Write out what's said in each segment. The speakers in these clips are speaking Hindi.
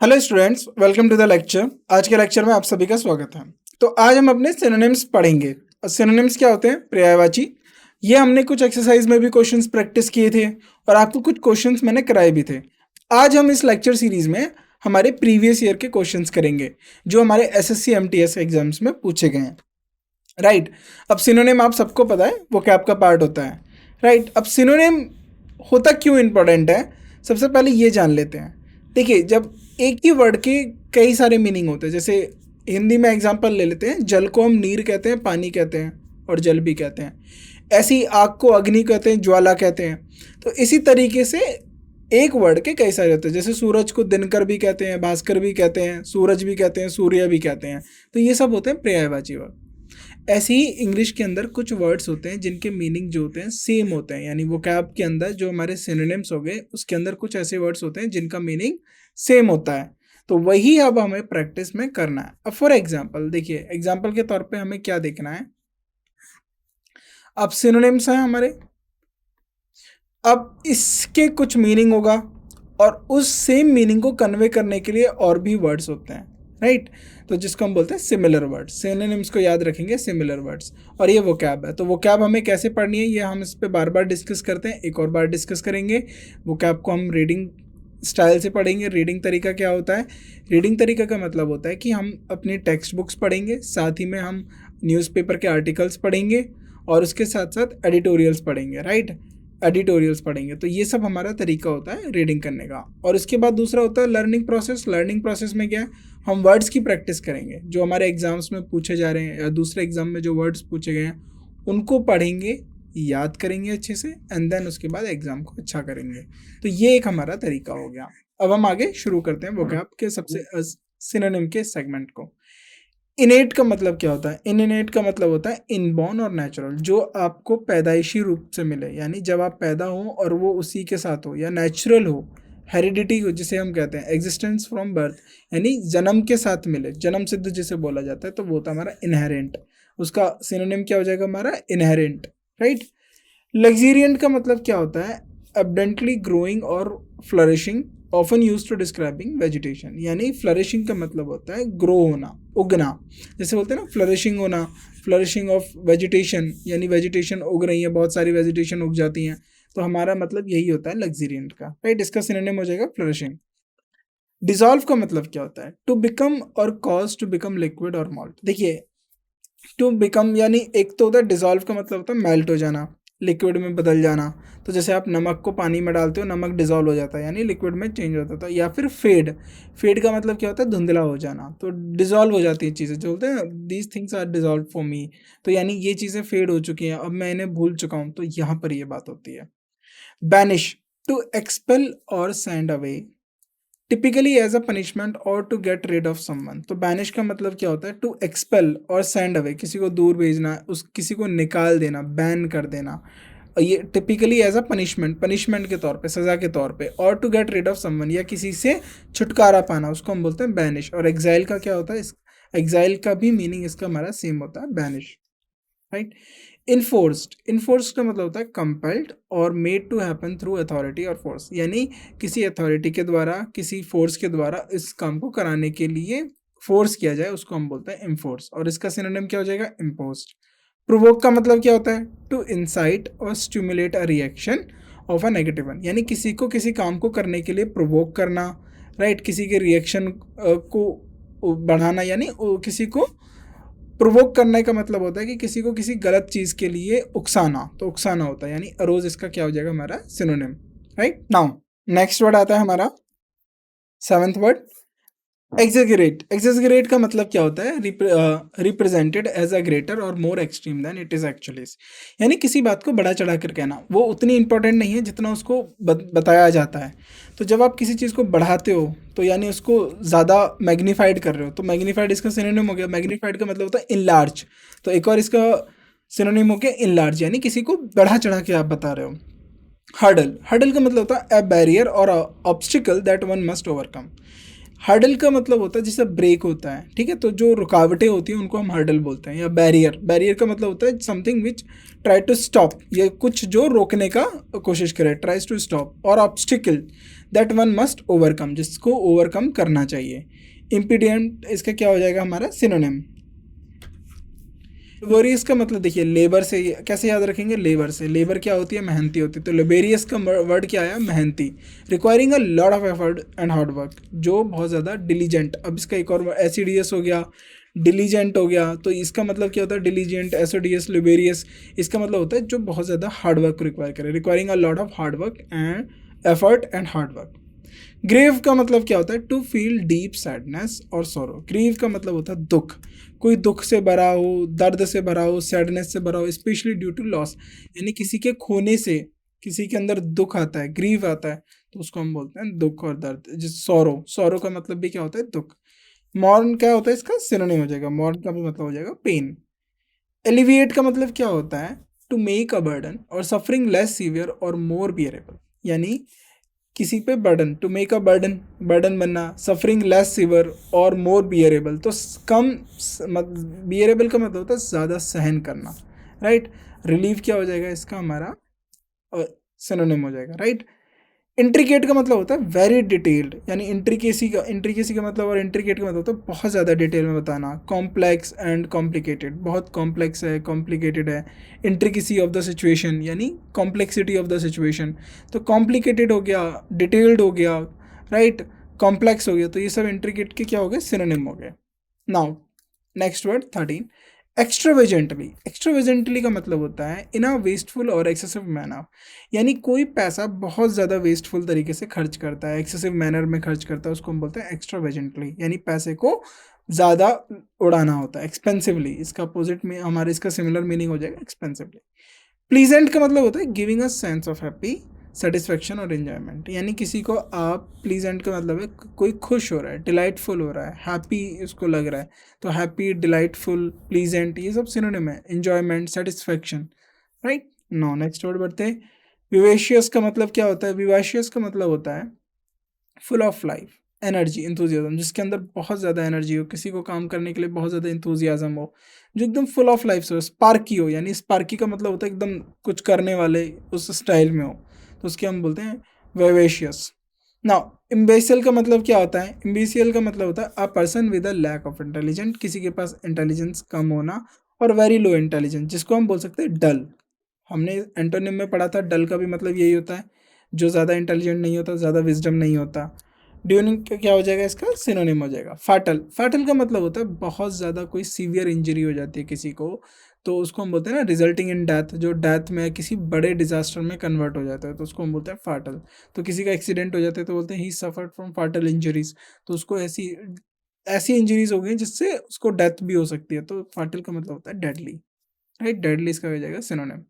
Hello students, welcome to the lecture. आज के लेक्चर में आप सभी का स्वागत है। तो आज हम अपने सिनोनिम्स पढ़ेंगे। और सिनोनिम्स क्या होते हैं? पर्यायवाची। ये हमने कुछ एक्सरसाइज में भी क्वेश्चंस प्रैक्टिस किए थे और आपको कुछ क्वेश्चंस मैंने कराए भी थे। आज हम इस लेक्चर सीरीज में हमारे प्रीवियस ईयर के क्वेश्चंस करेंगे जो हमारे एसएससी एमटीएस एग्जाम्स में पूछे गए हैं। राइट। अब सिनोनिम आप सबको पता है, वो कैप का पार्ट होता है। राइट। अब सिनोनिम होता क्यों इम्पोर्टेंट है, सबसे पहले ये जान लेते हैं। देखिए, जब एक ही वर्ड के कई सारे मीनिंग होते हैं, जैसे हिंदी में एग्जांपल ले लेते हैं, जल को हम नीर कहते हैं, पानी कहते हैं और जल भी कहते हैं। ऐसे ही आग को अग्नि कहते हैं, ज्वाला कहते हैं। तो इसी तरीके से एक वर्ड के कई सारे होते हैं, जैसे सूरज को दिनकर भी कहते हैं, भास्कर भी कहते हैं, सूरज भी कहते हैं, सूर्य भी कहते हैं। तो ये सब होते हैं पर्यायवाची वर्ड। ऐसे ही इंग्लिश के अंदर कुछ वर्ड्स होते हैं जिनके मीनिंग जो होते हैं सेम होते हैं, यानी वोकैब के अंदर जो हमारे सिनोनिम्स हो गए उसके अंदर कुछ ऐसे वर्ड्स होते हैं जिनका मीनिंग सेम होता है। तो वही अब हमें प्रैक्टिस में करना है। अब फॉर एग्जांपल देखिए, एग्जांपल के तौर पे हमें क्या देखना है। अब सिनोनिम्स हैं हमारे, अब इसके कुछ मीनिंग होगा और उस सेम मीनिंग को कन्वे करने के लिए और भी वर्ड्स होते हैं। राइट। तो जिसको हम बोलते हैं सिमिलर वर्ड्स। सिनोनिम्स को याद रखेंगे, सिमिलर वर्ड्स। और ये वोकैब है। तो वोकैब हमें कैसे पढ़नी है ये हम इस पर बार बार डिस्कस करते हैं, एक और बार डिस्कस करेंगे। वोकैब को हम रीडिंग स्टाइल से पढ़ेंगे। रीडिंग तरीका क्या होता है? रीडिंग तरीका का मतलब होता है कि हम अपनी टेक्स्ट बुक्स पढ़ेंगे, साथ ही में हम न्यूज़पेपर के आर्टिकल्स पढ़ेंगे और उसके साथ साथ एडिटोरियल्स पढ़ेंगे। राइट। एडिटोरियल्स पढ़ेंगे। तो ये सब हमारा तरीका होता है रीडिंग करने का। और उसके बाद दूसरा होता है लर्निंग प्रोसेस। लर्निंग प्रोसेस में क्या है, हम वर्ड्स की प्रैक्टिस करेंगे जो हमारे एग्जाम्स में पूछे जा रहे हैं या दूसरे एग्जाम में जो वर्ड्स पूछे गए हैं उनको पढ़ेंगे, याद करेंगे अच्छे से, एंड देन उसके बाद एग्जाम को अच्छा करेंगे। तो ये एक हमारा तरीका हो गया। अब हम आगे शुरू करते हैं वोकैब के सबसे सिनोनिम के सेगमेंट को। इनेट का मतलब क्या होता है? इनेट का मतलब होता है इनबॉर्न और नेचुरल, जो आपको पैदाइशी रूप से मिले, यानी जब आप पैदा हो और वो उसी के साथ हो, या नेचुरल हो, हेरिडिटी हो जिसे हम कहते हैं, एग्जिस्टेंस फ्रॉम बर्थ, यानी जन्म के साथ मिले, जन्म सिद्ध जिसे बोला जाता है, तो वो होता है हमारा इनहेरेंट। उसका सिनोनिम क्या हो जाएगा हमारा? इनहेरेंट। राइट। लग्जीरियंट का मतलब क्या होता है? एबडेंटली ग्रोइंग और flourishing, often use to describing vegetation. यानी फ्लरिशिंग का मतलब होता है ग्रो होना, उगना। जैसे बोलते हैं ना फ्लरिशिंग होना, फ्लरिशिंग ऑफ वेजिटेशन, यानी वेजिटेशन उग रही है, बहुत सारी वेजिटेशन उग जाती हैं। तो हमारा मतलब यही होता है लग्जीरियंट का। राइट। इसका सिनोनिम हो जाएगा फ्लरिशिंग। डिसॉल्व का मतलब क्या होता है? टू बिकम और कॉज टू बिकम लिक्विड और मॉल्ट। देखिए, टू बिकम यानी एक तो होता है डिसॉल्व का मतलब होता है मेल्ट हो जाना, लिक्विड में बदल जाना। तो जैसे आप नमक को पानी में डालते हो, नमक डिसॉल्व हो जाता है यानी लिक्विड में चेंज होता था। या फिर फेड, फेड का मतलब क्या होता है? धुंधला हो जाना। तो डिसॉल्व हो जाती है चीज़ें, जो बोलते हैं these things are dissolve for me. तो यानी ये चीज़ें फेड हो चुकी हैं, अब मैं इन्हें भूल चुका हूँ। तो यहाँ पर ये बात होती है। बैनिश, टू एक्सपेल और send away, typically as a punishment और to get rid of someone. तो बैनिश का मतलब क्या होता है? टू एक्सपेल और सेंड अवे, किसी को दूर भेजना, उस किसी को निकाल देना, बैन कर देना। और ये typically as a punishment, punishment के तौर पे, सजा के तौर पे। और to get rid of someone, या किसी से छुटकारा पाना, उसको हम बोलते हैं बैनिश। और एग्जाइल का क्या होता है? एग्जाइल का भी मीनिंग इसका हमारा सेम होता है, बैनिश। राइट। इन्फोर्स्ड, इन्फोर्स्ड का मतलब होता है कंपेल्ड और made to happen through authority और फोर्स, यानी किसी अथॉरिटी के द्वारा, किसी फोर्स के द्वारा इस काम को कराने के लिए फोर्स किया जाए, उसको हम बोलते हैं इन्फोर्स। और इसका सिनोनिम क्या हो जाएगा? इम्पोज्ड। प्रोवोक का मतलब क्या होता है? टू इंसाइट और stimulate a reaction of a negative one, यानी किसी को किसी काम को करने के लिए प्रोवोक करना। राइट। किसी के रिएक्शन को बढ़ाना, यानी किसी को प्रोवोक करने का मतलब होता है कि किसी को किसी गलत चीज़ के लिए उकसाना। तो उकसाना होता है, यानी अरोज इसका क्या हो जाएगा हमारा synonym. Right. Now next word आता है हमारा सेवेंथ वर्ड, एग्जेगरेट। एग्जेगरेट का मतलब क्या होता है? रिप्रेजेंटेड एज अ ग्रेटर और more extreme than it is actually, यानी किसी बात को बढ़ा चढ़ा कर कहना। वो उतनी इंपॉर्टेंट नहीं है जितना उसको बताया जाता है। तो जब आप किसी चीज़ को बढ़ाते हो तो यानी उसको ज़्यादा मैग्नीफाइड कर रहे हो। तो मैग्नीफाइड इसका सिनोनिम हो गया। मैग्नीफाइड का मतलब होता है इनलार्ज। तो एक और इसका सिनोनिम हो गया इनलार्ज, यानी किसी को बढ़ा चढ़ा के आप बता रहे हो। हर्डल, हर्डल का मतलब होता है अ बैरियर और obstacle that one must overcome. Hurdle का मतलब होता है जैसे ब्रेक होता है, ठीक है, तो जो रुकावटें होती हैं उनको हम हर्डल बोलते हैं। या बैरियर, बैरियर का मतलब होता है something which try to stop, ये कुछ जो रोकने का कोशिश करे, ट्राइज टू स्टॉप। और obstacle that one must overcome, जिसको ओवरकम करना चाहिए। इम्पीडियंट इसका क्या हो जाएगा हमारा सिनोनिम। लेबोरियस का मतलब देखिए लेबर से, कैसे याद रखेंगे, लेबर से, लेबर क्या होती है, मेहनती होती है, तो लेबेरियस का वर्ड क्या आया, मेहनती। Requiring a lot of effort and hard work, जो बहुत ज़्यादा डिलीजेंट। अब इसका एक और एसिडियस हो गया, डिलीजेंट हो गया, तो इसका मतलब क्या होता है, डिलीजेंट, एसिडियस, लेबेरियस, इसका मतलब होता है जो बहुत ज़्यादा हार्ड वर्क रिक्वायर करे, requiring a lot of hard work and effort and hard work. Grave का मतलब क्या होता है, टू फील डीप सैडनेस और सोरो। ग्रीव का मतलब होता है दुख, कोई दुख से भरा हो, दर्द से भरा हो, सैडनेस से भरा हो, स्पेशली ड्यू टू लॉस, यानी किसी के खोने से किसी के अंदर दुख आता है, ग्रीव आता है, तो उसको हम बोलते हैं दुख और दर्द। जिस सोरो, सोरो का मतलब भी क्या होता है, दुख। मॉर्न क्या होता है, इसका सिनोनिम हो जाएगा, मॉर्न का भी मतलब हो जाएगा पेन। एलिविएट का मतलब क्या होता है, टू मेक अ बर्डन और सफरिंग लेस सीवियर और मोर बियरेबल, यानी किसी पे burden, to make a burden, burden बनना, सफरिंग लेस सीवर और मोर बियरेबल, तो कम, बियरेबल का मतलब होता है ज़्यादा सहन करना, राइट। रिलीफ क्या हो जाएगा इसका हमारा सिनोनिम हो जाएगा, राइट। इंट्रिकेट का मतलब होता है वेरी डिटेल्ड, यानी इंट्रिकेसी का मतलब, और इंट्रिकेट का मतलब होता है बहुत ज़्यादा डिटेल में बताना। कॉम्प्लेक्स एंड कॉम्प्लिकेटेड, बहुत कॉम्प्लेक्स है, कॉम्प्लिकेटेड है। इंट्रिकेसी ऑफ द सिचुएशन, यानी कॉम्प्लेक्सिटी ऑफ द सिचुएशन, तो कॉम्प्लिकेटेड हो गया, डिटेल्ड हो गया, राइट, कॉम्प्लेक्स हो गया, तो ये सब इंट्रिकेट के क्या हो गए, सिनोनिम हो गए। Now next word 13, एक्स्ट्रावेजेंटली। एक्स्ट्रावेजेंटली का मतलब होता है इन अ वेस्टफुल और एक्सेसिव मैनर, यानी कोई पैसा बहुत ज़्यादा वेस्टफुल तरीके से खर्च करता है, एक्सेसिव मैनर में खर्च करता है, उसको हम बोलते हैं एक्स्ट्रावेजेंटली, यानी पैसे को ज़्यादा उड़ाना होता है। एक्सपेंसिवली, इसका अपोजिट में हमारे इसका सिमिलर मीनिंग हो जाएगा एक्सपेंसिवली। प्लीजेंट का मतलब होता है giving a sense of happy, satisfaction और एंजॉयमेंट, यानी किसी को आप, प्लीजेंट का मतलब है कोई खुश हो रहा है, डिलाइटफुल हो रहा है, हैप्पी उसको लग रहा है, तो हैप्पी, डिलाइटफुल, प्लीजेंट, ये सब सिनोनिम है, enjoyment, satisfaction, right. No next word बढ़ते हैं। विवेशियस का मतलब क्या होता है, विवाशियस का मतलब होता है full of life, energy, enthusiasm, जिसके अंदर बहुत ज़्यादा एनर्जी हो, किसी को काम करने के लिए बहुत ज़्यादा इंथुजियाज्म हो, जो एकदम फुल ऑफ लाइफ हो। स्पार्की हो, यानी स्पार्की का मतलब होता है एकदम कुछ करने वाले उस स्टाइल में हो, तो उसके हम बोलते हैं वेवेशियस। नाउ इम्बेसियल का मतलब क्या होता है, इम्बेसियल का मतलब होता है a person with a lack of intelligent, किसी के पास इंटेलिजेंस कम होना, और वेरी लो इंटेलिजेंस, जिसको हम बोल सकते हैं डल। हमने एंटोनिम में पढ़ा था, डल का भी मतलब यही होता है, जो ज़्यादा इंटेलिजेंट नहीं होता, ज़्यादा विजडम नहीं होता। ड्यूनिंग का क्या हो जाएगा, इसका सिनोनिम हो जाएगा फाटल। फाटल का मतलब होता है बहुत ज़्यादा कोई सीवियर इंजरी हो जाती है किसी को, तो उसको हम बोलते हैं ना रिजल्टिंग इन डेथ, जो डेथ में किसी बड़े डिजास्टर में कन्वर्ट हो जाता है, तो उसको हम बोलते हैं फाटल। तो किसी का एक्सीडेंट हो जाता है तो बोलते हैं ही सफर्ड फ्रॉम फाटल इंजरीज, तो उसको ऐसी ऐसी इंजरीज हो गई जिससे उसको डेथ भी हो सकती है, तो फाटल का मतलब होता है डेडली, राइट। डेडली इसका हो जाएगा सिनोनिम।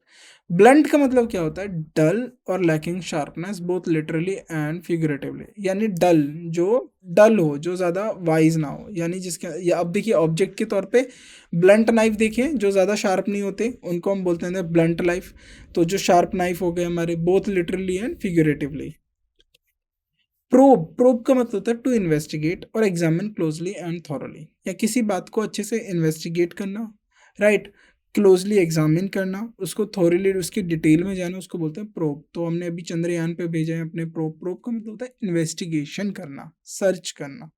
ब्लंट का मतलब क्या होता है, डल और lacking sharpness both literally and figuratively, यानी डल, जो डल हो, जो ज़्यादा वाइज ना हो, यानी जिसके, या अब देखिए ऑब्जेक्ट के तौर पे ब्लंट नाइफ देखें, जो ज़्यादा शार्प नहीं होते उनको हम बोलते हैं ब्लंट नाइफ, तो जो शार्प नाइफ हो गए हमारे, both literally and figuratively. Probe, probe का मतलब होता है टू इन्वेस्टिगेट और एग्जामिन क्लोजली एंड थॉरली, या किसी बात को अच्छे से इन्वेस्टिगेट करना, राइट, क्लोजली एग्जामिन करना, उसको थॉरली, उसकी डिटेल में जाना, उसको बोलते हैं प्रोब। तो हमने अभी चंद्रयान पे भेजा है अपने प्रोब, प्रोब का मतलब होता है इन्वेस्टिगेशन करना, सर्च करना,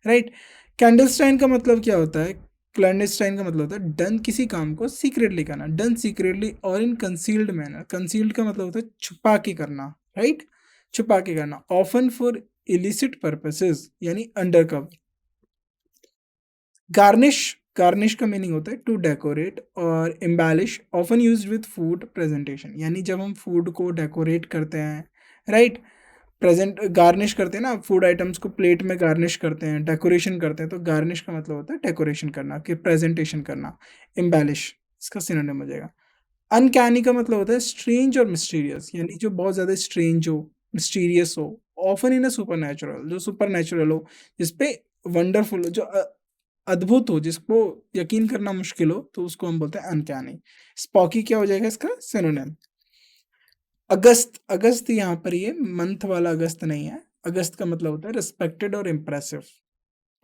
राइट। कैंडलस्टाइन का मतलब क्या होता है, क्लैंडस्टाइन का मतलब होता है डन, किसी काम को सीक्रेटली करना, डन सीक्रेटली और इन कंसील्ड मैनर। कंसील्ड का मतलब होता है छुपा के करना, राइट, छुपा के करना, ऑफन फॉर इलिसिट पर्पसेस, यानी अंडर कवर। गार्निश, गार्निश का मीनिंग होता है टू डेकोरेट और embellish, often used with food presentation, यानी जब हम फूड को डेकोरेट करते हैं, राइट, प्रेजेंट, गार्निश करते हैं ना, फूड आइटम्स को प्लेट में गार्निश करते हैं, डेकोरेशन करते हैं, तो गार्निश का मतलब होता है डेकोरेशन करना, कि प्रेजेंटेशन करना। एम्बेलिश इसका सिनोनिम हो जाएगा। अनकैनी का मतलब होता है स्ट्रेंज और मिस्टीरियस, यानी जो बहुत ज़्यादा स्ट्रेंज हो, मिस्टीरियस हो, often in a super natural, जो सुपर नेचुरल हो, जिसपे वंडरफुल हो, जो अद्भुत हो, जिसको यकीन करना मुश्किल हो, तो उसको हम बोलते हैं अनकैनी। स्पॉकी क्या हो जाएगा इसका सिनोनिम। अगस्त, अगस्त यहाँ पर ये मंथ वाला अगस्त नहीं है, अगस्त का मतलब होता है रिस्पेक्टेड और impressive,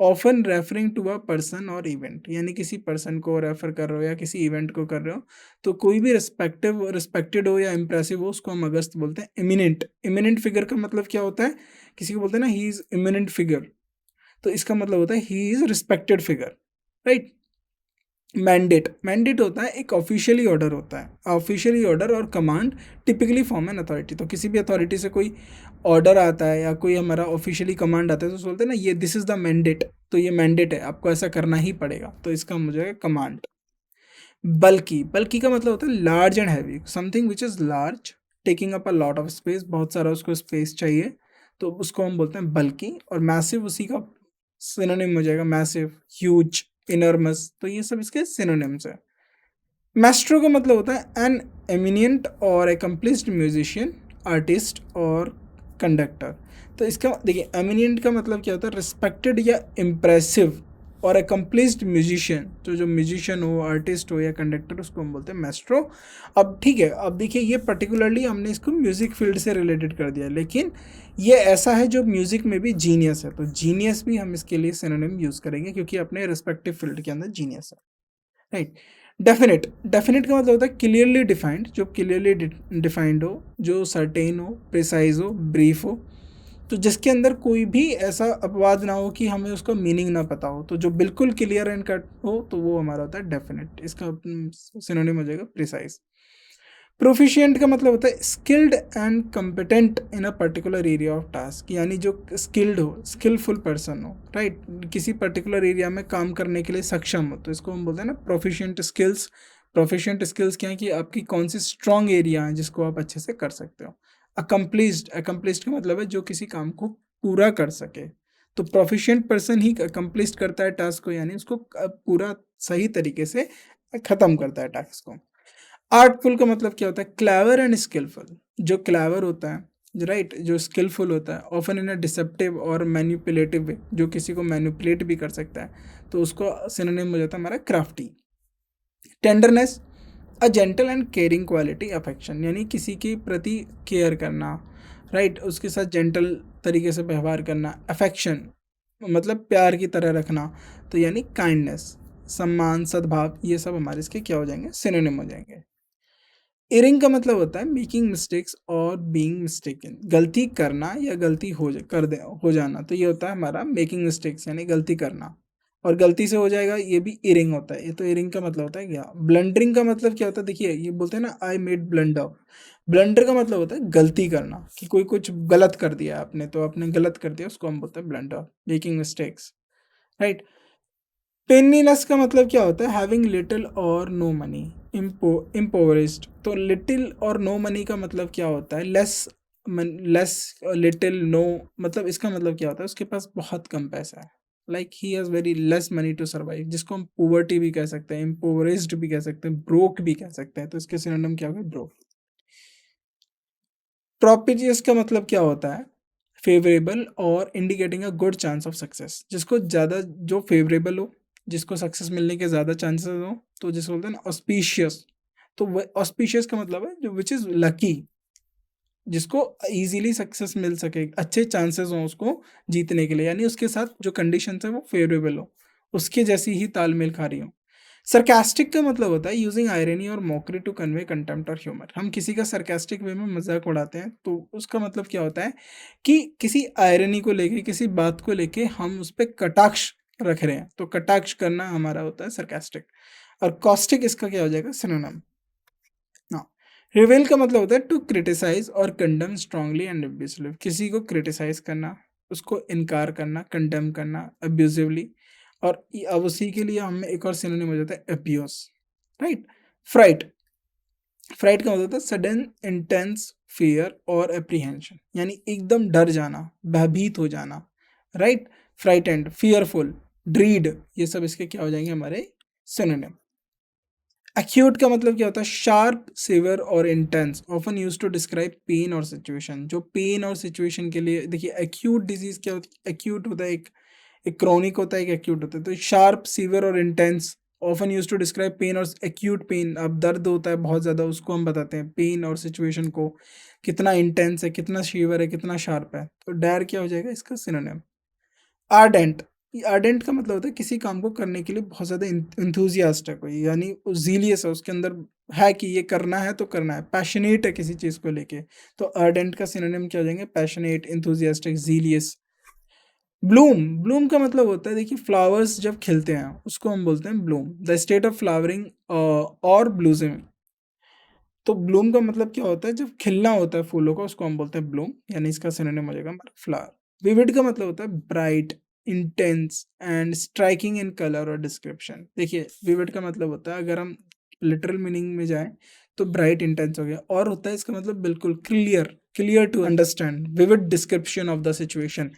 often referring to a person और इवेंट, यानी किसी पर्सन को रेफर कर रहे हो या किसी इवेंट को कर रहे हो, तो कोई भी रिस्पेक्टेड हो या इम्प्रेसिव हो उसको हम अगस्त बोलते हैं इमिनेंट। इमिनेंट फिगर का मतलब क्या होता है, किसी को बोलते हैं ना ही इज इमिनेंट फिगर, तो इसका मतलब होता है he is respected figure, right. Mandate, mandate होता है एक ऑफिशियली ऑर्डर होता है, ऑफिशियली ऑर्डर और command typically form an authority. तो किसी भी अथॉरिटी से कोई ऑर्डर आता है या कोई हमारा ऑफिशियली कमांड आता है तो बोलते हैं ना ये दिस इज द मैंडेट, तो ये मैंडेट है, आपको ऐसा करना ही पड़ेगा, तो इसका मुझे कमांड। बल्कि, बल्कि का मतलब होता है large and heavy, something which is large taking up a lot of space, बहुत सारा उसको स्पेस चाहिए, तो उसको हम बोलते हैं बल्कि। और मैसिव उसी का सिनोनिम हो जाएगा, मैसिव, ह्यूज, इनर्मस, तो ये सब इसके सिनोनिम्स है। मैस्ट्रो का मतलब होता है एन एमिनियंट और एकम्प्लिस्ड म्यूजिशियन, आर्टिस्ट और कंडक्टर। तो इसका देखिए एमिनियंट का मतलब क्या होता है, रिस्पेक्टेड या इम्प्रेसिव, और एकम्प्लिस्ड म्यूजिशियन, तो जो म्यूजिशियन हो, आर्टिस्ट हो या कंडक्टर, उसको हम बोलते हैं मैस्ट्रो। अब ठीक है, अब देखिए ये पर्टिकुलरली हमने इसको म्यूज़िक फील्ड से रिलेटेड कर दिया, लेकिन ये ऐसा है जो म्यूज़िक में भी जीनियस है, तो जीनियस भी हम इसके लिए सिनोनिम यूज़ करेंगे क्योंकि अपने रिस्पेक्टिव फील्ड के अंदर जीनियस है, राइट। डेफिनेट, डेफिनेट का मतलब होता है क्लियरली डिफाइंड, जो क्लियरली डिफाइंड हो, जो सर्टेन हो, प्रिसाइज हो, ब्रीफ हो, तो जिसके अंदर कोई भी ऐसा अपवाद ना हो कि हमें उसका मीनिंग ना पता हो, तो जो बिल्कुल क्लियर एंड कट हो तो वो हमारा होता है डेफिनेट, इसका सिनोनिम हो जाएगा प्रिसाइज। प्रोफिशिएंट का मतलब होता है skilled and competent in a particular area of task, यानी जो स्किल्ड हो, स्किलफुल पर्सन हो, राइट, किसी पर्टिकुलर एरिया में काम करने के लिए सक्षम हो, तो इसको हम बोलते हैं ना प्रोफिशिएंट स्किल्स। प्रोफिशिएंट स्किल्स क्या है कि आपकी कौन सी स्ट्रॉन्ग एरिया है जिसको आप अच्छे से कर सकते हो। अकम्प्लिस्ड, अकम्प्लिस्ड का मतलब है जो किसी काम को पूरा कर सके, तो प्रोफिशिएंट पर्सन ही अकम्प्लिस्ड करता है टास्क को, यानी उसको पूरा सही तरीके से खत्म करता है टास्क को। आर्टफुल का मतलब क्या होता है, क्लेवर एंड स्किलफुल, जो क्लेवर होता है, राइट, जो स्किलफुल होता है, ऑफन इन अ डिसेप्टिव और मैनिपुलेटिव वे, जो किसी को मैनिपुलेट भी कर सकता है, तो उसको सिनोनिम हो जाता है हमारा crafty. Tenderness, a gentle and caring quality affection, यानी किसी के प्रति केयर करना, राइट, उसके साथ जेंटल तरीके से व्यवहार करना। अफेक्शन मतलब प्यार की तरह रखना, तो यानी काइंडनेस, सम्मान, सद्भाव, ये सब हमारे इसके क्या हो जाएंगे, सिनोनिम हो जाएंगे। एरिंग का मतलब होता है मेकिंग मिस्टेक्स और बीइंग मिस्टेकन, गलती करना या गलती हो जाना, तो ये होता है हमारा मेकिंग मिस्टेक्स यानी गलती करना, और गलती से हो जाएगा ये भी एरिंग होता है, ये तो एरिंग का मतलब होता है क्या। ब्लंडरिंग का मतलब क्या होता है, देखिए ये बोलते हैं ना आई मेड ब्लंडर, ब्लंडर का मतलब होता है गलती करना, कि कोई कुछ गलत कर दिया आपने, तो आपने गलत कर दिया, उसको हम बोलते हैं blunder, making mistakes, right. Penniless का मतलब क्या होता है, हैविंग लिटिल और नो मनी, इम्पोवरिस्ड, तो लिटिल और नो मनी का मतलब क्या होता है, लेस, लेस, लिटिल, नो, मतलब इसका मतलब क्या होता है उसके पास बहुत कम पैसा है, like he has very less money to survive, जिसको हम पोवर्टी भी कह सकते हैं, इम्पोवरिस्ड भी कह सकते हैं, ब्रोक भी कह सकते हैं, तो इसके सिनोनिम क्या होगा, ब्रोक। प्रोपिजियस का मतलब क्या होता है, फेवरेबल और indicating a good chance of success, जिसको ज़्यादा, जो फेवरेबल हो, जिसको सक्सेस मिलने के ज़्यादा चांसेस हो, तो जिसको बोलते हैं ना ऑस्पिशियस, तो वह ऑस्पिशियस का मतलब है जो विच इज़ लकी, जिसको इजीली सक्सेस मिल सके, अच्छे चांसेस हों उसको जीतने के लिए, यानी उसके साथ जो कंडीशंस है वो फेवरेबल हो, उसके जैसी ही तालमेल खा रही हो। सरकास्टिक का मतलब होता है यूजिंग आयरनी और मॉकरी टू कन्वे कंटेम्प्ट और ह्यूमर, हम किसी का सरकास्टिक वे में मजाक उड़ाते हैं, तो उसका मतलब क्या होता है कि किसी आयरनी को लेके, किसी बात को लेके हम उस पर कटाक्ष रख रहे हैं, तो कटाक्ष करना हमारा होता है सरकास्टिक। और कॉस्टिक इसका क्या हो जाएगा, सिनोनिम। हाँ, रिवेल का मतलब होता है टू क्रिटिसाइज और कंडेम स्ट्रांगली एंड अब्यूसिवली, किसी को क्रिटिसाइज करना, उसको इनकार करना, कंडेम करना अब्यूसिवली, और अब उसी के लिए हमें एक और सिनोनिम हो जाता है अब्यूज, राइट। फ्राइट, फ्राइट का मतलब होता है सडन इंटेंस फियर और एप्रीहेंशन, यानी एकदम डर जाना, भयभीत हो जाना, राइट। फ्राइटेंड, फियरफुल, ड्रीड, ये सब इसके क्या हो जाएंगे हमारे सिनोनिम। एक्यूट का मतलब क्या होता है, शार्प, सिवियर और intense, often use to describe pain और सिचुएशन, जो पेन और सिचुएशन के लिए, देखिए एक्यूट डिजीज क्या होती है, एक्यूट होता है एक क्रॉनिक होता है, एक एक्यूट होता है, तो शार्प, सीवियर और intense often use to describe pain और एक्यूट पेन, अब दर्द होता है बहुत ज़्यादा, उसको हम बताते हैं पेन और सिचुएशन को कितना इंटेंस है, कितना सीवियर है, कितना शार्प है, तो डर क्या हो जाएगा इसका सिनोनिम। आर्डेंट, आर्डेंट का मतलब होता है किसी काम को करने के लिए बहुत ज़्यादा इंथुजियास्ट है कोई, यानी ज़ीलियस है, उसके अंदर है कि ये करना है तो करना है, पैशनेट है किसी चीज़ को लेके। तो आर्डेंट का सिनोनिम क्या हो जाएंगे? Passionate, enthusiastic, zealous. Bloom, bloom का मतलब होता है, देखिए फ्लावर्स जब खिलते हैं उसको हम बोलते हैं Bloom, the state of flowering और ब्लूजिंग। तो ब्लूम का मतलब क्या होता है? जब खिलना होता है फूलों का उसको हम बोलते हैं ब्लूम, यानी इसका सिनोनिम हो जाएगा हमारा फ्लावर। विविड का मतलब होता है bright, intense and striking in colour और डिस्क्रिप्शन। देखिए विविड का मतलब होता है, अगर हम लिटरल मीनिंग में जाएं तो ब्राइट, इंटेंस हो गया, और होता है इसका मतलब बिल्कुल clear, clear to understand, vivid description of the situation.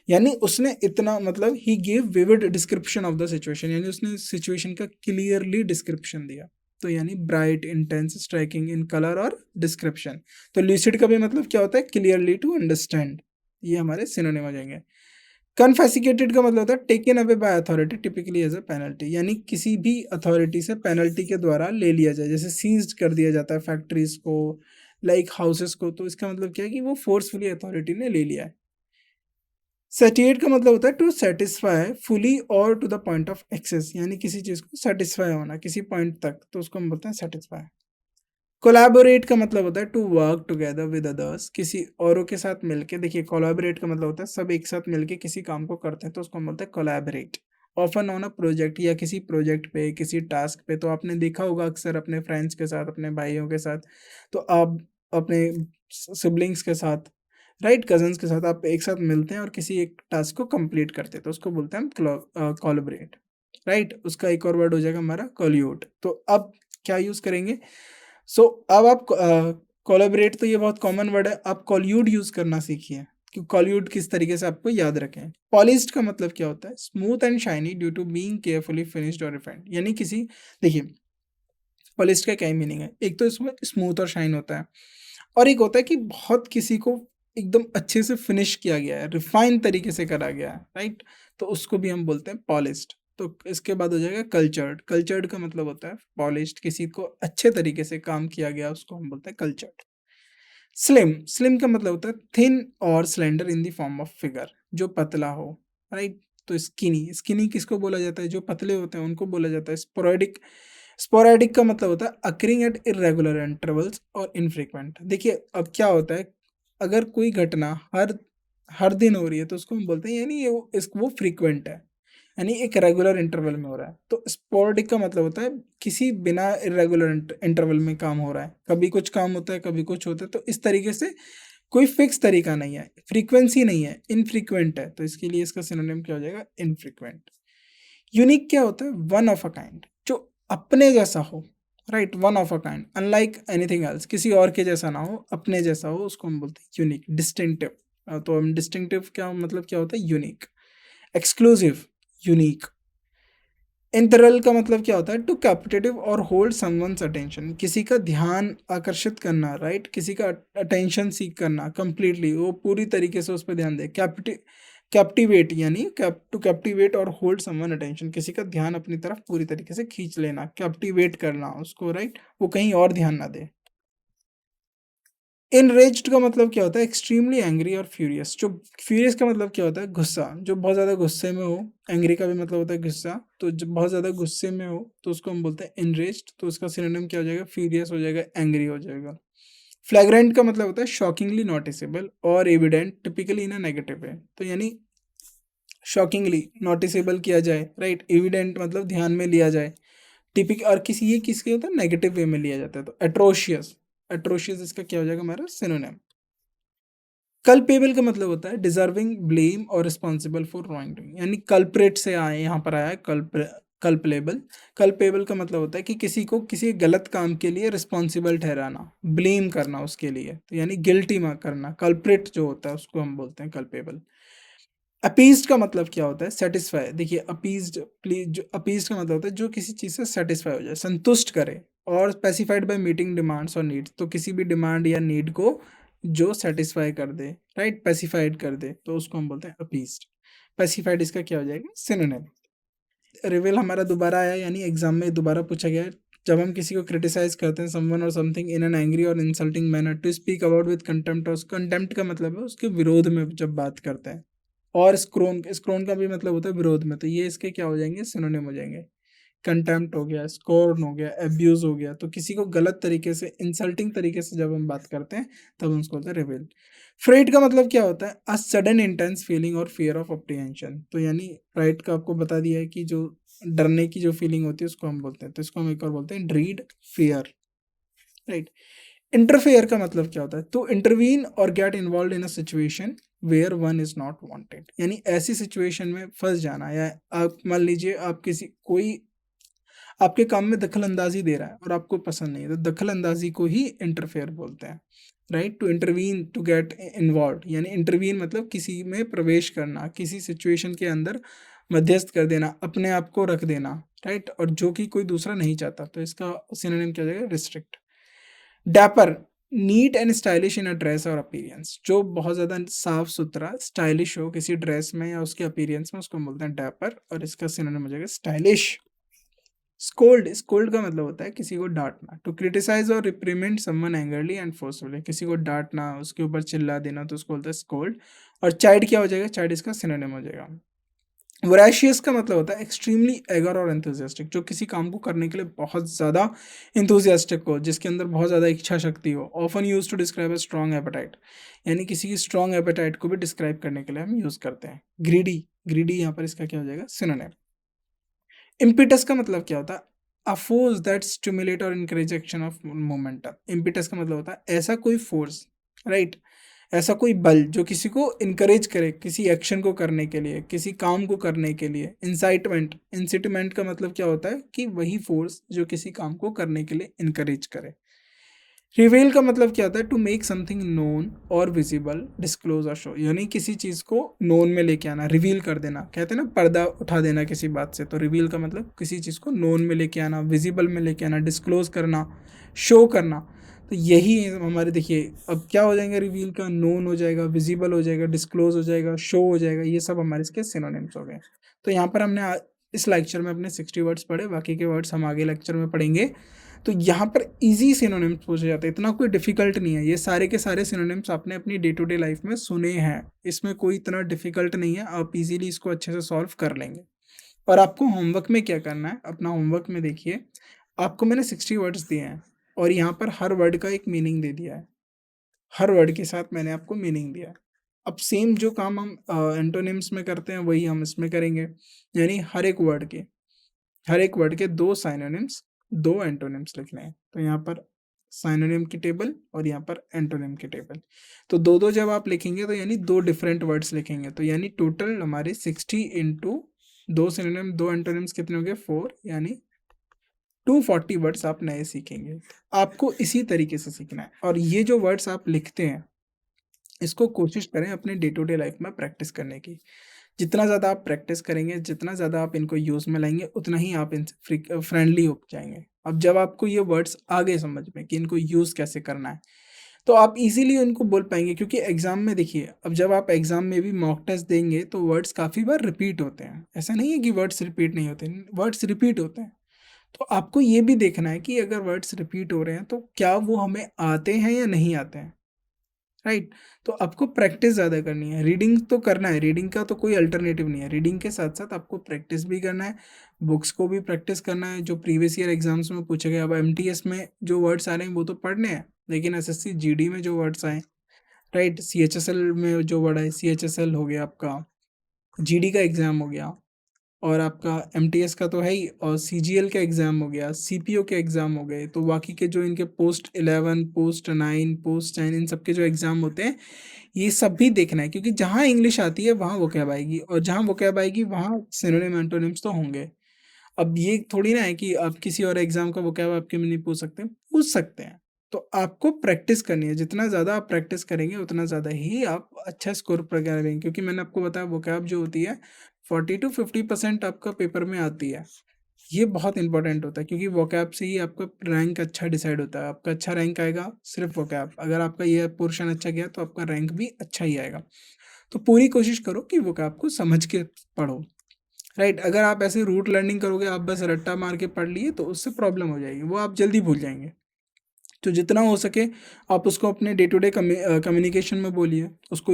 यानी उसने इतना मतलब ही give vivid description of the situation, यानी उसने सिचुएशन का क्लियरली डिस्क्रिप्शन दिया। तो यानी bright, intense, striking in colour और डिस्क्रिप्शन। तो लूसिड का भी मतलब क्या होता है? Clearly to understand. ये हमारे सिनोनिम आ जाएंगे। कन्फेसिकेटेड का मतलब होता है taken away by authority typically as a penalty, यानी किसी भी अथॉरिटी से पेनल्टी के द्वारा ले लिया जाए, जैसे सीज्ड कर दिया जाता है फैक्ट्रीज को, लाइक हाउसेस को। तो इसका मतलब क्या है कि वो फोर्सफुली अथॉरिटी ने ले लिया है। सैटिएट का मतलब होता है टू सेटिस्फाई फुली और to the point of excess, यानी किसी चीज को सेटिस्फाई होना किसी पॉइंट तक, तो उसको हम बोलते हैं सेटिस्फाई। कोलैबोरेट का मतलब होता है to work together with others, किसी औरों के साथ मिलके। देखिए कोलैबोरेट का मतलब होता है सब एक साथ मिलके किसी काम को करते हैं, तो उसको हम बोलते हैं collaborate. Often on a project, या किसी प्रोजेक्ट पे, किसी टास्क पे। तो आपने देखा होगा अक्सर अपने फ्रेंड्स के साथ, अपने भाइयों के साथ, तो आप अपने सिबलिंग्स के साथ, राइट, कजन्स के साथ आप एक साथ मिलते हैं और किसी एक टास्क को कंप्लीट करते हैं, तो उसको बोलते हैं हम कोलैबोरेट, राइट। उसका एक और वर्ड हो जाएगा हमारा कोल्यूट। तो अब क्या यूज करेंगे? सो अब आप कोलैबोरेट, तो ये बहुत कॉमन वर्ड है, आप कॉल्यूड यूज करना सीखिए कि कॉल्यूड किस तरीके से आपको याद रखें। पॉलिश्ड का मतलब क्या होता है? Smooth and shiny due to being carefully finished और रिफाइंड, यानी किसी, देखिए पॉलिश्ड का क्या मीनिंग है? एक तो इसमें स्मूथ और शाइन होता है, और एक होता है कि बहुत किसी को एकदम अच्छे से फिनिश किया गया है, रिफाइन तरीके से करा गया है, राइट। तो उसको भी हम बोलते हैं पॉलिश्ड। तो इसके बाद हो जाएगा कल्चर्ड। कल्चर्ड का मतलब होता है पॉलिश्ड, किसी को अच्छे तरीके से काम किया गया उसको हम बोलते हैं कल्चर्ड। स्लिम, स्लिम का मतलब होता है थिन और slender in the form of figure, जो पतला हो, राइट। तो स्किनी, स्किनी किसको बोला जाता है? जो पतले होते हैं उनको बोला जाता है। स्पोरेडिक, स्पोरेडिक का मतलब होता है अकरिंग एट इरेगुलर इंटरवल्स और इनफ्रीक्वेंट। देखिए अब क्या होता है, अगर कोई घटना हर हर दिन हो रही है तो उसको हम बोलते हैं, यानी वो फ्रीक्वेंट है, यानी एक रेगुलर इंटरवल में हो रहा है। तो स्पोरेडिक का मतलब होता है किसी बिना इरेगुलर इंटरवल में काम हो रहा है, कभी कुछ काम होता है कभी कुछ होता है, तो इस तरीके से कोई फिक्स तरीका नहीं है, फ्रीक्वेंसी नहीं है, इनफ्रीक्वेंट है। तो इसके लिए इसका सिनोनिम क्या हो जाएगा? इनफ्रीक्वेंट। यूनिक क्या होता है? वन ऑफ अ काइंड, जो अपने जैसा हो, right, one of a kind, unlike anything else, किसी और के जैसा ना हो, अपने जैसा हो, उसको हम बोलते हैं यूनिक, डिस्टिंक्टिव। तो हम डिस्टिंक्टिव क्या मतलब क्या होता है? यूनिक। Exclusive, unique. इंटरल का मतलब क्या होता है? टू कैप्टिव और होल्ड समवन्स अटेंशन, किसी का ध्यान आकर्षित करना, राइट, किसी का अटेंशन सीख करना कंप्लीटली, वो पूरी तरीके से उस पर ध्यान दे। कैप्टिवेट, यानी टू कैप्टिवेट और होल्ड समवन अटेंशन, किसी का ध्यान अपनी तरफ पूरी तरीके से खींच लेना, कैप्टिवेट करना उसको, राइट, वो कहीं और ध्यान ना दे। इनरेज्ड का मतलब क्या होता है? एक्सट्रीमली एंग्री और फ्यूरियस। जो फ्यूरियस का मतलब क्या होता है? गुस्सा, जो बहुत ज़्यादा गुस्से में हो। एंग्री का भी मतलब होता है गुस्सा, तो जब बहुत ज़्यादा गुस्से में हो तो उसको हम बोलते हैं इनरेज्ड। तो उसका सिनोनिम क्या हो जाएगा? फ्यूरियस हो जाएगा, एंग्री हो जाएगा। फ्लैग्रेंट का मतलब होता है शॉकिंगली नोटिसेबल और evident, typically in a negative way. तो यानी शॉकिंगली नोटिसेबल किया जाए, राइट, एविडेंट मतलब ध्यान में लिया जाए, टिपिक, और किसी ये किसके होता है? नेगेटिव वे में लिया जाता है। तो एट्रोशियस, एट्रोशियस इसका क्या हो जाएगा हमारा सिनोनिम। कल्पेबल का मतलब होता है डिजर्विंग ब्लेम और रिस्पॉन्सिबल फॉर रॉन्ग डूइंग, यानी कल्प्रेट से आए, यहाँ पर आया है कल्पेबल। कल्पेबल का मतलब होता है कि किसी को किसी गलत काम के लिए रिस्पॉन्सिबल ठहराना, ब्लेम करना उसके लिए, तो यानी गिल्टी मार्क करना। कल्प्रेट जो होता है उसको हम बोलते हैं कल्पेबल। अपीज्ड का मतलब क्या होता है? सेटिस्फाई। देखिए अपीज्ड, प्लीज, जो अपीज्ड का मतलब होता है जो किसी चीज़ से सेटिस्फाई हो जाए, संतुष्ट करे। और स्पेसिफाइड बाय मीटिंग डिमांड्स और नीड्स, तो किसी भी डिमांड या नीड को जो सेटिस्फाई कर दे, राइट, स्पेसिफाइड कर दे, तो उसको हम बोलते हैं अपीज्ड। स्पेसिफाइड इसका क्या हो जाएगा? सिनोनिम। रिवेल हमारा दोबारा आया, यानी एग्जाम में दोबारा पूछा गया है। जब हम किसी को क्रिटिसाइज करते हैं, समवन और समथिंग, इन एन एंग्री और insulting manner, to speak about with contempt. और कंटेम्प्ट का मतलब है उसके विरोध में जब बात करते हैं, और स्क्रोन का भी मतलब होता है विरोध में, तो ये इसके क्या हो जाएंगे, सिनोनिम हो जाएंगे। कंटेम्प्ट हो गया, स्कॉर्न हो गया, एब्यूज हो गया, तो किसी को गलत तरीके से, इंसल्टिंग तरीके से जब हम बात करते हैं तब हम उसको बोलते हैं रिवेल। फ्रेड का मतलब क्या होता है, अ सडन इंटेंस फीलिंग और फियर ऑफ अप्रीहेंशन। तो यानी फ्राइड का आपको बता दिया है कि जो डरने की जो फीलिंग होती है उसको हम बोलते हैं, तो इसको हम एक और बोलते हैं ड्रीड, फियर, राइट। इंटरफेयर का मतलब क्या होता है, टू इंटरवीन और get involve in a situation where one is not wanted. यानी ऐसी सिचुएशन में फंस जाना, या आप मान लीजिए आप किसी कोई आपके काम में दखल अंदाजी दे रहा है और आपको पसंद नहीं है, तो दखल अंदाजी को ही इंटरफेयर बोलते हैं, right. To intervene, to get involve, यानी इंटरवीन मतलब किसी में प्रवेश करना, किसी सिचुएशन के अंदर मध्यस्थ कर देना, अपने आप को रख देना, राइट, और जो कि कोई दूसरा नहीं चाहता, तो इसका सिनोनिम क्या हो जाएगा, restrict. Dapper, neat and stylish in a dress और अपीरियंस, जो बहुत ज़्यादा साफ सुथरा स्टाइलिश हो किसी ड्रेस में या उसके अपीरियंस में, उसको हम बोलते हैं डैपर, और इसका सिनोनिम हो जाएगा स्टाइलिश। स्कोल्ड का मतलब होता है किसी को डांटना, टू क्रिटिसाइज और रिप्रीमेंड समवन एंगरली एंड फोर्सफुली, किसी को डांटना, उसके ऊपर चिल्ला देना, तो उसको बोलते हैं स्कोल्ड। और चाइड क्या हो जाएगा, चाइड इसका सिनोनिम हो जाएगा। वोरेशियस का मतलब होता है एक्सट्रीमली एगर और एंथुजियास्टिक, जो किसी काम को करने के लिए बहुत ज़्यादा इंथुजियास्टिक हो, जिसके अंदर बहुत ज़्यादा इच्छा शक्ति हो। Often use to describe a strong appetite, यानी किसी की स्ट्रॉन्ग एपेटाइट को भी डिस्क्राइब करने के लिए हम यूज़ करते हैं। ग्रीडी, ग्रीडी यहाँ पर इसका क्या हो जाएगा, सिनोनिम। इम्पिटस का मतलब क्या होता है, अ फोर्स दैट स्टिमुलेट और encourage action of momentum. Impetus का मतलब होता है ऐसा कोई फोर्स, राइट, ऐसा कोई बल जो किसी को इनकरेज करे किसी एक्शन को करने के लिए, किसी काम को करने के लिए। इंसाइटमेंट, इंसिटमेंट का मतलब क्या होता है कि वही फोर्स जो किसी काम को करने के लिए इनकरेज करे। रिवील का मतलब क्या होता है, टू मेक समथिंग नोन और विजिबल, डिस्क्लोज और शो, यानी किसी चीज़ को नोन में लेके आना, रिवील कर देना, कहते हैं ना पर्दा उठा देना किसी बात से, तो रिवील का मतलब किसी चीज़ को नोन में लेके आना, विजिबल में लेके आना, डिस्क्लोज करना, शो करना। तो यही हमारे, देखिए अब क्या हो जाएंगे, रिवील का नोन हो जाएगा, विजिबल हो जाएगा, डिस्क्लोज हो जाएगा, शो हो जाएगा, ये सब हमारे इसके सिनोनिम्स हो गए। तो यहाँ पर हमने इस लेक्चर में अपने 60 वर्ड्स पढ़े, बाकी के वर्ड्स हम आगे लेक्चर में पढ़ेंगे। तो यहाँ पर इजी सिनोनिम्स पूछे जाते हैं, इतना कोई डिफिकल्ट नहीं है, ये सारे के सारे सिनोनिम्स आपने अपनी डे टू डे लाइफ में सुने हैं, इसमें कोई इतना डिफिकल्ट नहीं है, आप इजीली इसको अच्छे से सॉल्व कर लेंगे। और आपको होमवर्क में क्या करना है, अपना होमवर्क में देखिए, आपको मैंने 60 वर्ड्स दिए हैं और यहाँ पर हर वर्ड का एक मीनिंग दे दिया है, हर वर्ड के साथ मैंने आपको मीनिंग दिया है। अब सेम जो काम हम एंटोनिम्स में करते हैं वही हम इसमें करेंगे, यानी हर एक वर्ड के 2 साइनोनिम्स, 2 एंटोनिम्स लिखने हैं। तो यहाँ पर साइनोनिम की टेबल और यहाँ पर एंटोनिम की टेबल, तो दो दो जब आप लिखेंगे तो यानी 2 डिफरेंट वर्ड्स लिखेंगे, तो यानी टोटल हमारे 60 इंटू 2 सिनोनिम 2 एंटोनिम्स कितने हो गए, 4, यानी 240 वर्ड्स आप नए सीखेंगे। आपको इसी तरीके से सीखना है, और ये जो वर्ड्स आप लिखते हैं इसको कोशिश करें अपने डे टू डे लाइफ में प्रैक्टिस करने की। जितना ज़्यादा आप प्रैक्टिस करेंगे, जितना ज़्यादा आप इनको यूज़ में लाएंगे, उतना ही आप इनसे फ्रेंडली हो जाएंगे। अब जब आपको ये वर्ड्स आ गए समझ में कि इनको यूज़ कैसे करना है, तो आप इजीली उनको बोल पाएंगे, क्योंकि एग्ज़ाम में देखिए, अब जब आप एग्ज़ाम में भी मॉक टेस्ट देंगे तो वर्ड्स काफ़ी बार रिपीट होते हैं, ऐसा नहीं है कि वर्ड्स रिपीट नहीं होते, वर्ड्स रिपीट होते हैं। तो आपको ये भी देखना है कि अगर वर्ड्स रिपीट हो रहे हैं तो क्या वो हमें आते हैं या नहीं आते हैं, राइट। तो आपको प्रैक्टिस ज़्यादा करनी है, रीडिंग तो करना है, रीडिंग का तो कोई अल्टरनेटिव नहीं है, रीडिंग के साथ साथ आपको प्रैक्टिस भी करना है, बुक्स को भी प्रैक्टिस करना है, जो प्रीवियस ईयर एग्जाम्स में पूछे गए। अब एमटीएस में जो वर्ड्स आ रहे हैं वो तो पढ़ने हैं, लेकिन एसएससी जीडी में जो वर्ड्स आए, राइट, सीएचएसएल में जो वर्ड आए, सीएचएसएल हो गया आपका, जीडी का एग्ज़ाम हो गया, और आपका एमटीएस का तो है ही, और सीजीएल का एग्ज़ाम हो गया, सीपीओ के एग्ज़ाम हो गए, तो बाकी के जो इनके पोस्ट 11, पोस्ट 9, पोस्ट 10, इन सब के जो एग्ज़ाम होते हैं, ये सब भी देखना है, क्योंकि जहाँ इंग्लिश आती है वहाँ वोकैब आएगी, और जहाँ वोकैब आएगी वहाँ सिनोनिम एंटोनिम्स तो होंगे। अब ये थोड़ी ना है कि आप किसी और एग्ज़ाम का वोकैब आपके में नहीं पूछ सकते हैं। तो आपको प्रैक्टिस करनी है, जितना ज़्यादा आप प्रैक्टिस करेंगे उतना ज़्यादा ही आप अच्छा स्कोर करेंगे, क्योंकि मैंने आपको बताया वोकैब जो होती है 40 to 50% आपका पेपर में आती है। ये बहुत इंपॉर्टेंट होता है, क्योंकि वोकैब से ही आपका रैंक अच्छा डिसाइड होता है, आपका अच्छा रैंक आएगा सिर्फ वोकैब, अगर आपका ये पोर्शन अच्छा गया तो आपका रैंक भी अच्छा ही आएगा। तो पूरी कोशिश करो कि वोकैब को समझ के पढ़ो, राइट। अगर आप ऐसे रूट लर्निंग करोगे, आप बस रट्टा मार के पढ़ लिए, तो उससे प्रॉब्लम हो जाएगी, वो आप जल्दी भूल जाएंगे। तो जितना हो सके आप उसको अपने डे टू डे कम्युनिकेशन में बोलिए, उसको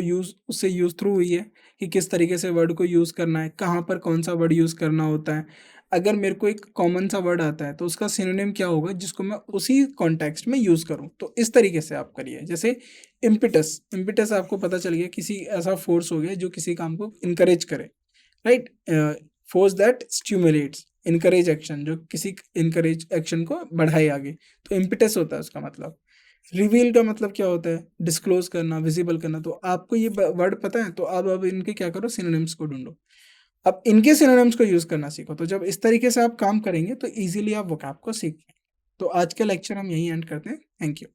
उससे यूज़ थ्रू हुई है कि किस तरीके से वर्ड को यूज़ करना है, कहाँ पर कौन सा वर्ड यूज़ करना होता है। अगर मेरे को एक कॉमन सा वर्ड आता है तो उसका सिनोनिम क्या होगा जिसको मैं उसी कॉन्टेक्स्ट में यूज़ करूँ। तो इस तरीके से आप करिए। जैसे इम्पिटस, इम्पिटस आपको पता चल गया किसी ऐसा फोर्स हो गया जो किसी काम को इनकरेज करे, right? Force that stimulates, encourage action, जो किसी इनकरेज एक्शन को बढ़ाए आगे, तो इम्पिटस होता है उसका मतलब। रिवील का मतलब क्या होता है? डिस्क्लोज करना, विजिबल करना। तो आपको ये वर्ड पता है तो अब इनके क्या करो, सिनोनिम्स को ढूंढो। अब इनके सिनोनिम्स को यूज करना सीखो। तो जब इस तरीके से आप काम करेंगे तो इजीली आप वोकैब को सीख लेंगे। तो आज का लेक्चर हम यहीं एंड करते हैं। Thank you.